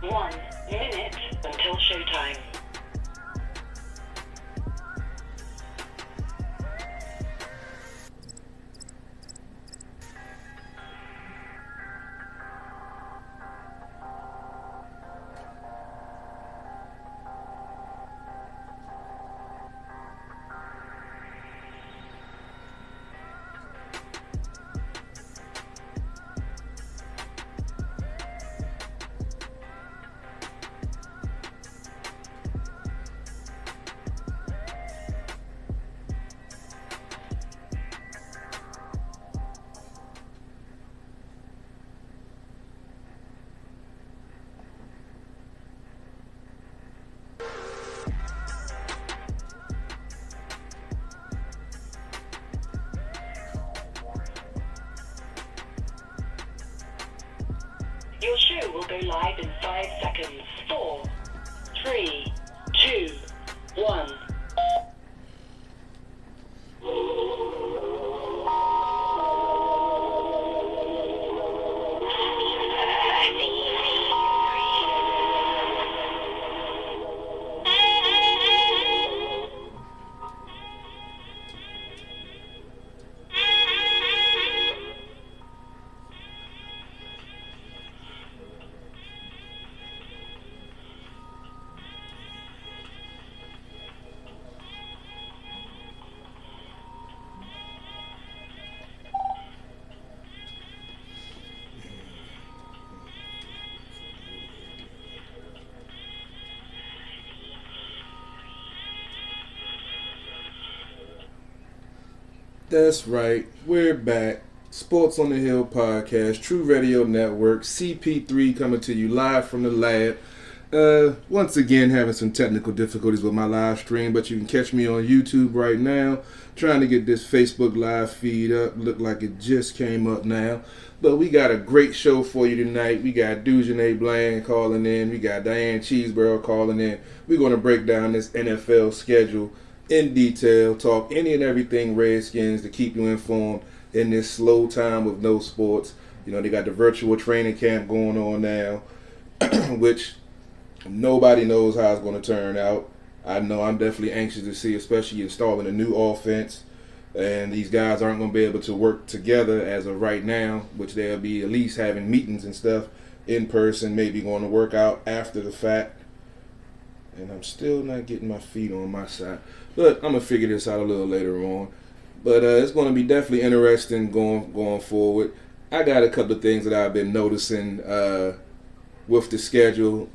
1 minute until showtime. Your show will go live in 5 seconds. 4, 3, 2, 1. That's right, we're back. Sports on the Hill podcast, True Radio Network, CP3 coming to you live from the lab. Once again, having some technical difficulties with my live stream, but you can catch me on YouTube right now, trying to get this Facebook live feed up. Look like it just came up now. But we got a great show for you tonight. We got Dujanae Bland calling in. We got Diane Chesebrough calling in. We're going to break down this NFL schedule in detail, talk any and everything Redskins to keep you informed in this slow time with no sports. You know, they got the virtual training camp going on now, which nobody knows how it's going to turn out. I know I'm definitely anxious to see, especially installing a new offense. And these guys aren't going to be able to work together as of right now, which they'll be at least having meetings and stuff in person, maybe going to work out after the fact. And I'm still not getting my feet on my side. But I'm going to figure this out a little later on. But it's going to be definitely interesting going forward. I got a couple of things that I've been noticing with the schedule.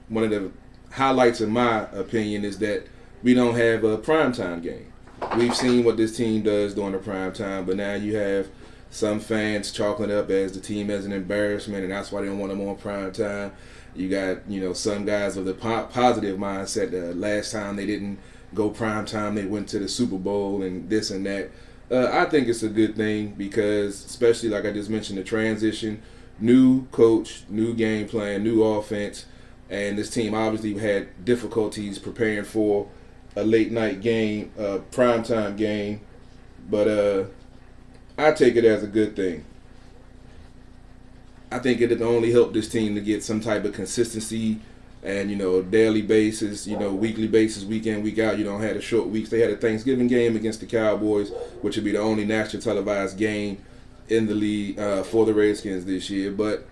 One of the highlights, in my opinion, is that we don't have a primetime game. We've seen what this team does during the primetime, but now you have some fans chalking it up as the team as an embarrassment, and that's why they don't want them on primetime. You got, some guys with a positive mindset. Last time they didn't go prime time, they went to the Super Bowl and this and that. I think it's a good thing because, especially like I just mentioned, the transition, new coach, new game plan, new offense, and this team obviously had difficulties preparing for a late night game, primetime game, but I take it as a good thing. I think it'll only help this team to get some type of consistency and, daily basis, weekly basis, week in, week out. You don't have the short weeks. They had a Thanksgiving game against the Cowboys, which would be the only national televised game in the league for the Redskins this year. But,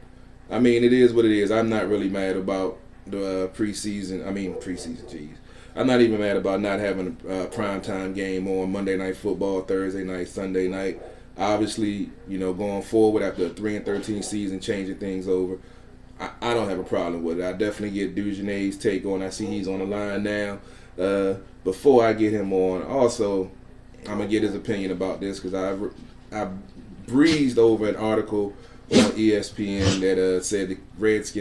I mean, it is what it is. I'm not really mad about the preseason, geez. I'm not even mad about not having a primetime game on Monday Night Football, Thursday night, Sunday night. Obviously, going forward after a 3-13 season, changing things over, I don't have a problem with it. I definitely get Dujanae's take on. I see he's on the line now. Before I get him on, also, I'm going to get his opinion about this because I breezed over an article on ESPN that said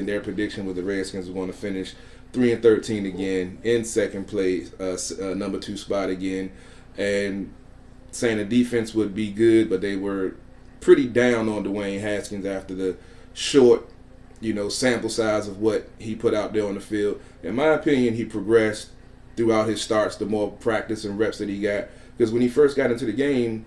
their prediction was the Redskins were going to finish 3-13 again, in second place, number 2 spot again, and saying the defense would be good, but they were pretty down on Dwayne Haskins after the short, sample size of what he put out there on the field. In my opinion, he progressed throughout his starts, the more practice and reps that he got, because when he first got into the game,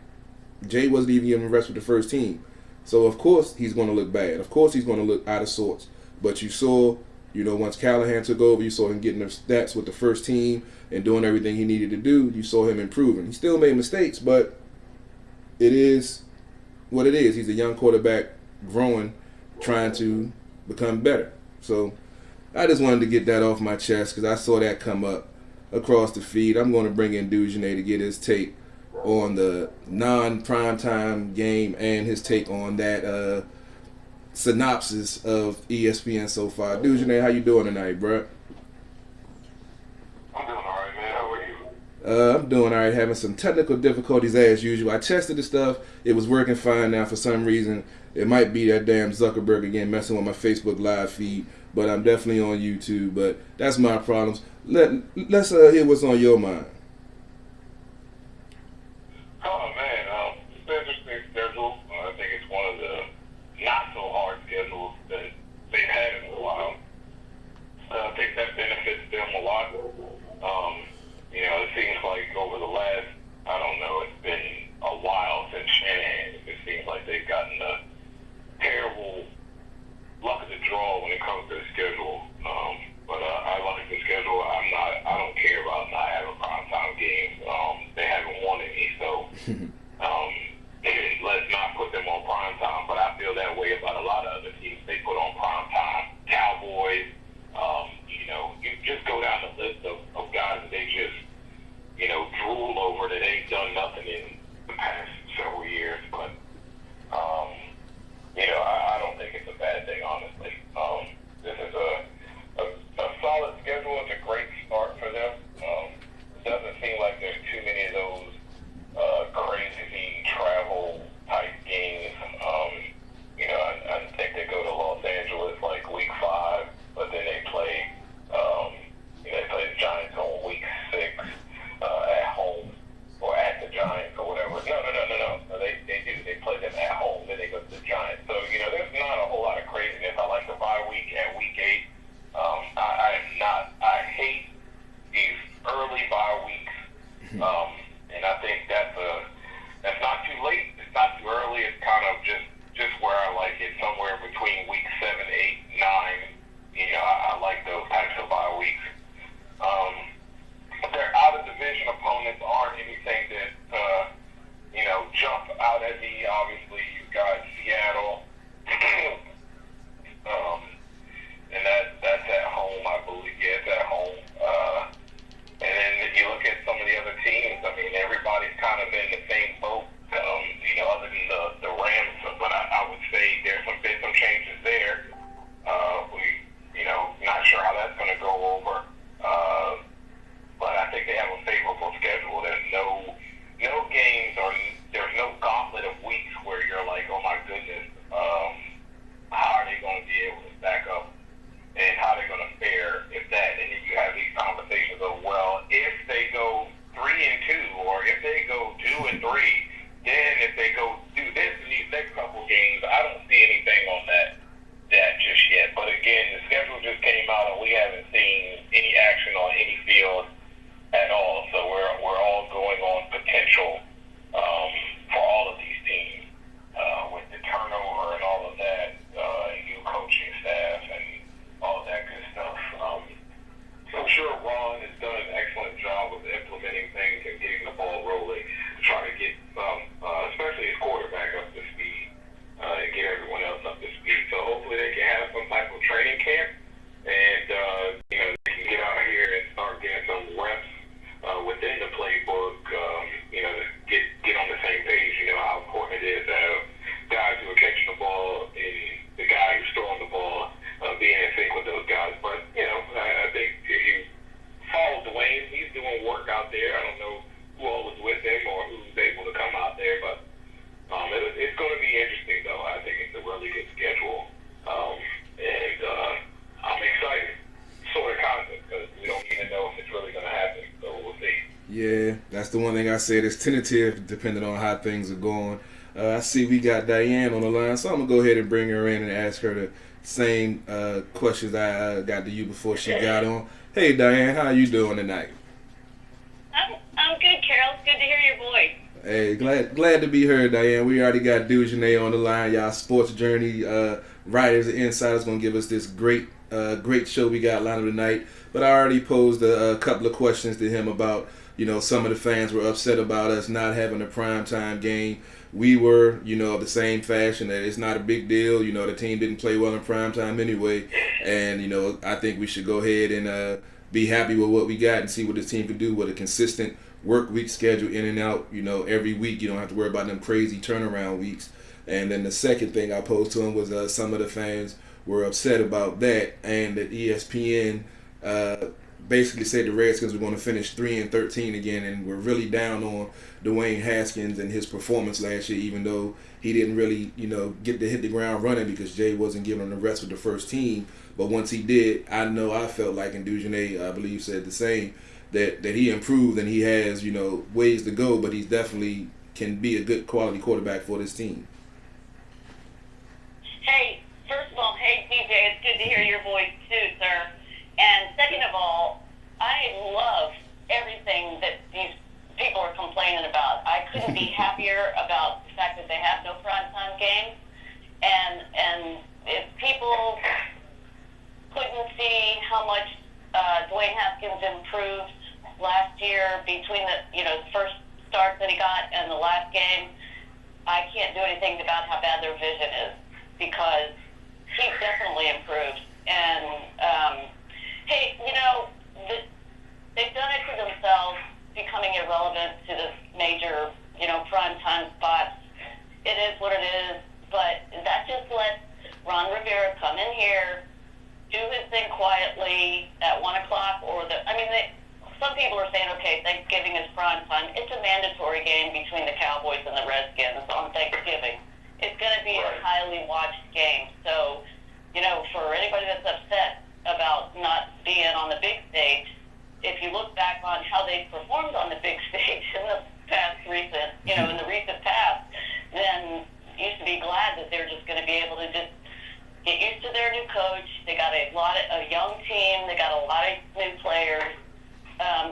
Jay wasn't even giving reps with the first team. So, of course, he's going to look bad. Of course, he's going to look out of sorts. But you saw You know, once Callahan took over, you saw him getting the stats with the first team and doing everything he needed to do. You saw him improving. He still made mistakes, but it is what it is. He's a young quarterback growing, trying to become better. So I just wanted to get that off my chest because I saw that come up across the feed. I'm going to bring in Dujanay to get his take on the non-primetime game and his take on that synopsis of ESPN so far. Dujanay, how you doing tonight, bro? I'm doing all right, man. How are you? I'm doing all right, having some technical difficulties as usual. I tested the stuff. It was working fine. Now, for some reason, it might be that damn Zuckerberg again messing with my Facebook live feed, but I'm definitely on YouTube. But that's my problems. Let's hear what's on your mind. Oh, man. It's an interesting schedule. I think it's one of the not-so-hard schedules that they've had in a while. I think that benefits them a lot. It seems like over the last, I don't know, it's been a while since Shanahan. It seems like they've gotten a terrible luck of the draw when it comes to the schedule. But I like the schedule. I don't care about not having primetime games. They haven't won any, so let's not put them on primetime. But I feel that way about a lot of other teams they put on primetime. Cowboys, you just go down the list of guys that they just, drool over that ain't done nothing in the past several years. But, I don't think it's a bad thing, honestly. This is a solid schedule. It's a great start for them. It doesn't seem like there's too many of those crazy travel type games. I think they go to Los Angeles like week 5, but then they play the Giants on week 6 at home or at the Giants or whatever. No. They play them at home, then they go to the Giants. So there's not a whole lot of craziness. I like the bye week at week 8. I hate these early bye weeks, and I think that's not too late. It's not too early. It's kind of just where I like it, somewhere between week 7, 8, 9. I like those types of bye weeks. Their out of division opponents aren't anything that jump out at me. Obviously, you've got Seattle. And that's at home, I believe. Yeah, it's at home. And then if you look at some of the other teams, I mean, everybody's kind of in the same boat, other than the Rams. But I would say there's been some changes there. Not sure how that's going to go over. But I think they have a favorable schedule. There's no games or there's no gauntlet of weeks where you're like, oh my goodness, how are they going to be able to stack up? And how they're going to fare if that, and then you have these conversations of, well, if they go 3-2, or if they go 2-3, then if they go do this in these next couple games, I don't see anything on that just yet. But again, the schedule just came out, and we haven't seen any action on any field at all. So we're all going on potential for all of these teams with the turnover and all of that, new coaching staff and all of that good stuff. I'm sure Ron has done an excellent job of implementing things and getting the ball rolling to try to get, especially his quarterback, up to speed and get everyone else up to speed. So hopefully they can have some type of training camp and, they can get out here and start getting some reps within the playbook, to get on the same page. How important it is to have guys who are catching the ball and the guy who's throwing the ball being in sync with those guys. But, I think if you follow Dwayne, he's doing work out there. I don't know who all was with him or who's able to come out there, but it's going to be interesting, though. I think it's a really good schedule. And I'm excited, sort of concept, because we don't even know if it's really going to happen. So we'll see. Yeah, that's the one thing I said. It's tentative depending on how things are going. I see we got Diane on the line, so I'm going to go ahead and bring her in and ask her the same questions I got to you before she got on. Hey, Diane, how you doing tonight? I'm good, Carol. It's good to hear your voice. Hey, glad to be heard, Diane. We already got Dujanay on the line. Y'all sports journey writers and insiders going to give us this great Great show we got lined up tonight. But I already posed a couple of questions to him about, some of the fans were upset about us not having a primetime game. We were, of the same fashion that it's not a big deal. The team didn't play well in primetime anyway. And, I think we should go ahead and be happy with what we got and see what this team can do with a consistent work week schedule in and out, every week. You don't have to worry about them crazy turnaround weeks. And then the second thing I posed to him was some of the fans were upset about that, and that ESPN basically said the Redskins were going to finish 3-13 again, and we're really down on Dwayne Haskins and his performance last year, even though he didn't really, get to hit the ground running because Jay wasn't giving him the rest with the first team. But once he did, I felt like, and Dujanay, I believe, said the same, that he improved and he has, ways to go, but he's definitely can be a good quality quarterback for this team. Hey, first of all, hey, DJ, it's good to hear your voice too, sir. And second of all, I love everything that these people are complaining about. I couldn't be happier about the fact that they have no primetime games. And if people couldn't see how much Dwayne Haskins improved last year between the first start that he got and the last game, I can't do anything about how bad their vision is, because he's definitely improved. And hey, they've done it to themselves, becoming irrelevant to the major, primetime spots. It is what it is, but that just lets Ron Rivera come in here, do his thing quietly at 1 o'clock, some people are saying, okay, Thanksgiving is prime time. It's a mandatory game between the Cowboys and the Redskins on Thanksgiving. It's going to be a highly watched game. So, for anybody that's upset about not being on the big stage, if you look back on how they performed on the big stage in the in the recent past, then you should be glad that they're just going to be able to just get used to their new coach. They got a young team. They got a lot of new players.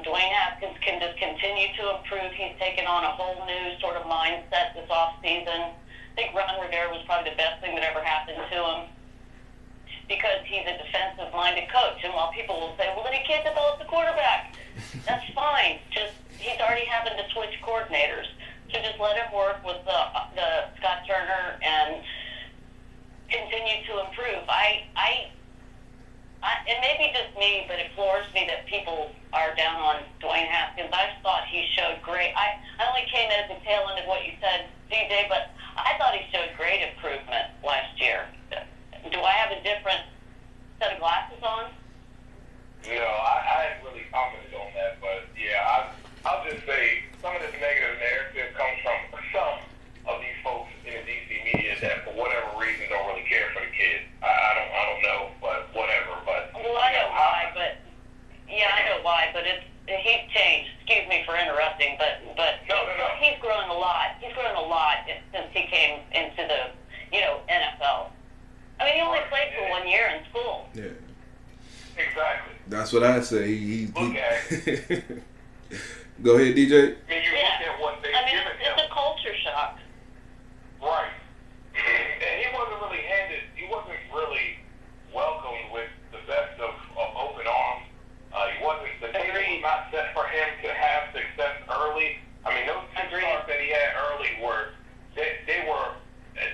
Dwayne Haskins can just continue to improve. He's taken on a whole new sort of mindset this offseason. I think Ron Rivera was probably the best thing that ever happened to him, because he's a defensive-minded coach. And while people will say, well, then he can't develop the quarterback, that's fine. Just he's already having to switch coordinators. So just let him work with the Scott Turner and continue to improve. It may be just me, but it floors me that people are down on Dwayne Haskins. I thought he showed great. I only came at the tail end of what you said, DJ, but I thought he showed great improvement last year. Do I have a different set of glasses on? No, I hadn't really commented on that, but yeah, I'll just say some of this negative narrative comes from some of these folks in the DC media that, for whatever reason, don't really care for the kid. I don't know, but whatever. But well, I know why, but he's changed. Excuse me for interrupting, but no. He's grown a lot. He's grown a lot since he came into the NFL. I mean, he only played for 1 year in school. Yeah. Exactly. That's what I say. Look at it. Go ahead, DJ. And you look at what they've given him. It's a culture shock. Right. And he wasn't really welcomed with the best of open arms. The team was not set for him to have success early. I mean, those two starts that he had early they were,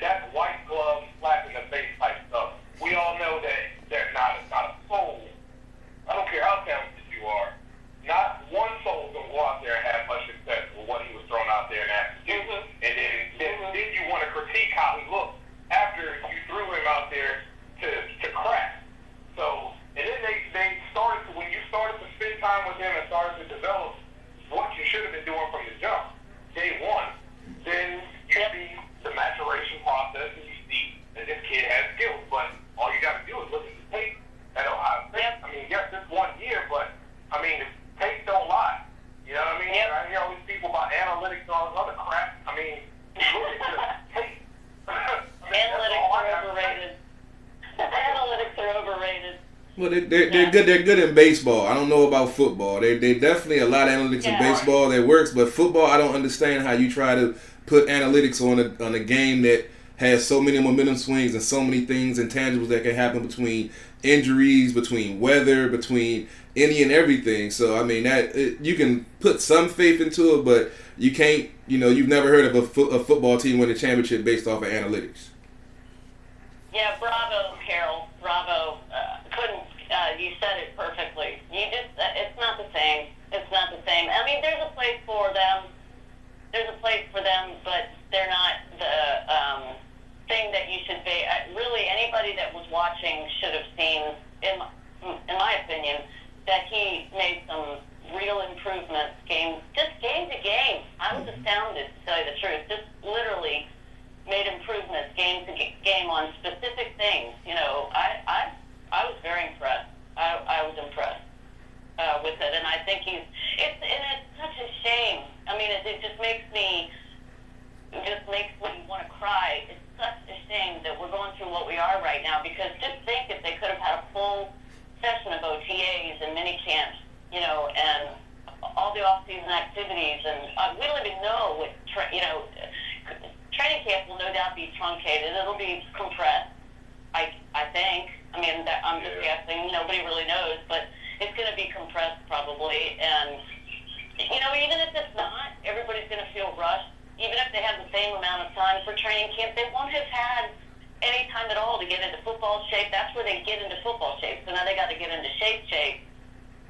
that's white glove, slap in the face type stuff. We all know that they're not a soul. I don't care how talented you are. Not one soul is going to go out there and have much success with what he was throwing out there and asked to do. And then you want to critique how he looked after you threw him out there to crack. So, and then they started to, when you started to spend time with him and started to develop what you should have been doing from the jump, day one, then you see the maturation process and you see that this kid has skills. But all you got to do is look at the tape at Ohio State. I mean, yes, it's 1 year, but I mean, the tape don't lie. You know what I mean? I hear all these people about analytics and all this other crap. I mean, look at the tape. Analytics are overrated. Analytics are overrated. Well, they're good. They're good in baseball. I don't know about football. They definitely a lot of analytics in baseball that works, but football, I don't understand how you try to put analytics on a game that has so many momentum swings and so many things intangibles that can happen between injuries, between weather, between any and everything. So I mean you can put some faith into it, but you can't. You've never heard of a football team win a championship based off of analytics. Yeah, bravo, Carol. Bravo. You said it perfectly. It's not the same. It's not the same. I mean, there's a place for them. But they're not the thing that you should be. Really, anybody that was watching should have seen, in my opinion, that he made some real improvements game to game. I was astounded, to tell you the truth. Just literally made improvements game to game on specific things. I was very impressed. I was impressed with it, and I think it's such a shame. I mean, it just makes me want to cry. It's such a shame that we're going through what we are right now, because just think if they could have had a full session of OTAs and mini camps, and all the off-season activities, and we don't even know what training camp will no doubt be truncated. It'll be compressed, I think. I mean, I'm just guessing. Nobody really knows, but it's going to be compressed probably. And even if it's not, everybody's going to feel rushed. Even if they have the same amount of time for training camp, they won't have had any time at all to get into football shape. That's where they get into football shape. So now they got to get into shape,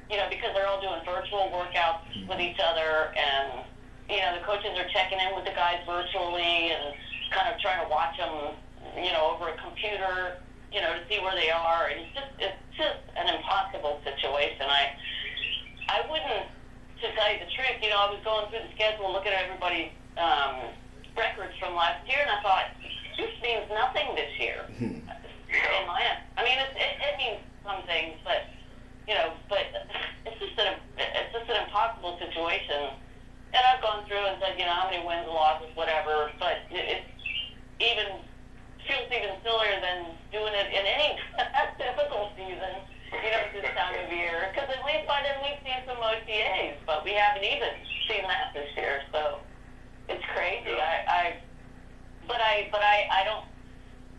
because they're all doing virtual workouts with each other, and the coaches are checking in with the guys virtually and kind of trying to watch them, over a computer, to see where they are. And it's just an impossible situation. I wouldn't, to tell you the truth, I was going through the schedule, looking at everybody's records from last year, and I thought, this means nothing this year. I mean, it means some things, but it's just an impossible situation. And I've gone through and said, how many wins, losses, whatever, but it feels even sillier than doing it in any typical season, this time of year. Because at least by then we've seen some OTAs, but we haven't even seen that this year. So it's crazy.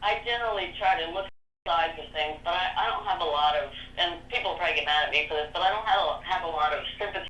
I generally try to look at sides of things, but I don't have a lot of, and people probably get mad at me for this, but I don't have a lot of sympathy